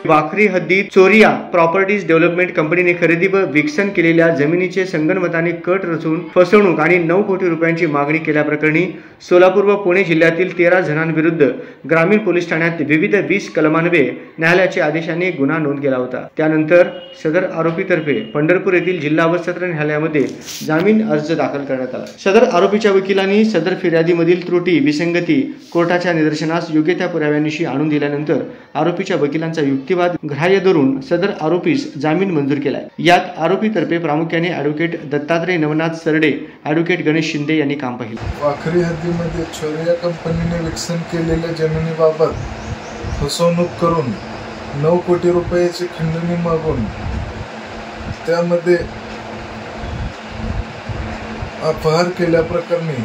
वाखरी हद्दीत चोरिया properties development कंपनीने खरेदी व विकसन केलेल्या जमिनीचे संगनमताने कट रचून फसवणूक आणि 9 कोटी रुपयांची मागणी केल्याप्रकरणी सोलापूर व पुणे जिल्ह्यातील 13 जणांविरुद्ध ग्रामीण पोलीस ठाण्यात विविध 20 कलमान्वये न्यायालयाच्या आदेशाने गुन्हा नोंद केला होता। त्यानंतर सदर आरोपीतर्फे पंढरपूर येथील जिल्हा व सत्र न्यायालयामध्ये जामीन अर्ज दाखल करण्यात आला। सदर आरोपीच्या वकिलांनी सदर फिर्यादीमधील त्रुटी विसंगती कोर्टाच्या निदर्शनास योग्य त्या पुराव्यानिशी आणून दिल्यानंतर आरोपीच्या वकिलांचा युक्तिवाद ग्राह्य धरून सदर आरोपीस जामीन मंजूर केलाय। यात आरोपीतर्फे प्रामुख्याने ॲडव्होकेट दत्तात्रय नवनाथ सरडे, ॲडव्होकेट गणेश शिंदे यांनी काम पाहिले। वाखरी हद्दीमध्ये चोरिया कंपनीने विकसन केलेल्या जमिनीबाबत फसवणूक करून 9 कोटी रुपयाची खंडणी मागून त्यामध्ये अपहार केल्याप्रकरणी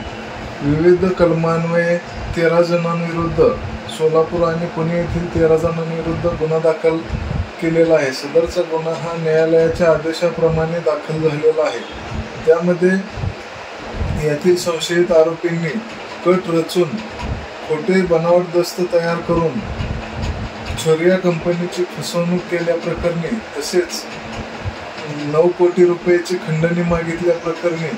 विविध कलमान्वये 13 जणांविरुद्ध सोलापूर आणि पुणे येथील 13 जणांविरुद्ध गुन्हा दाखल केलेला आहे। सदरचा गुन्हा हा न्यायालयाच्या आदेशाप्रमाणे दाखल झालेला आहे। त्यामध्ये यातील संशयित आरोपींनी कट रचून खोटे बनावट दस्त तयार करून चोरिया कंपनीची फसवणूक केल्याप्रकरणी तसेच 9 कोटी रुपयाची खंडणी मागितल्याप्रकरणी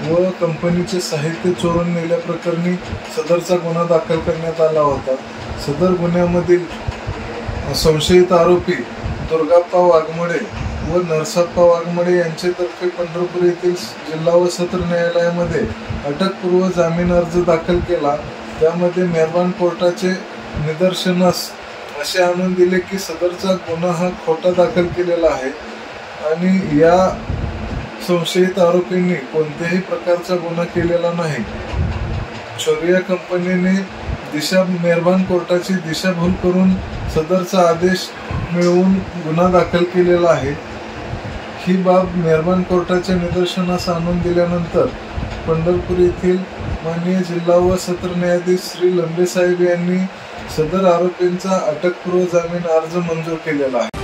व कंपनीचे साहित्य चोरून नेल्याप्रकरणी सदरचा गुन्हा दाखल करण्यात आला होता। सदर गुन्ह्यामधील संशयित आरोपी दुर्गाप्पा वाघमोडे व नरसाप्पा वाघमोडे यांच्यातर्फे पंढरपूर येथील जिल्हा व सत्र न्यायालयामध्ये अटकपूर्व जामीन अर्ज दाखल केला। त्यामध्ये मेहरबान कोर्टाचे निदर्शनास असे आणून दिले की सदरचा गुन्हा हा खोटा दाखल केलेला आहे आणि या संशयित आरोपींनी कोणत्याही प्रकारचा गुन्हा केलेला नाही। चोरिया कंपनीने मेहरबान कोर्टाची दिशाभूल करून सदरचा आदेश मिळवून गुन्हा दाखल केलेला आहे। ही बाब मेहरबान कोर्टाच्या निदर्शनास आणून दिल्यानंतर पंढरपूर येथील माननीय जिल्हा व सत्र न्यायाधीश श्री लंबे साहेब यांनी सदर आरोपींचा अटकपूर्व जामीन अर्ज मंजूर केलेला आहे।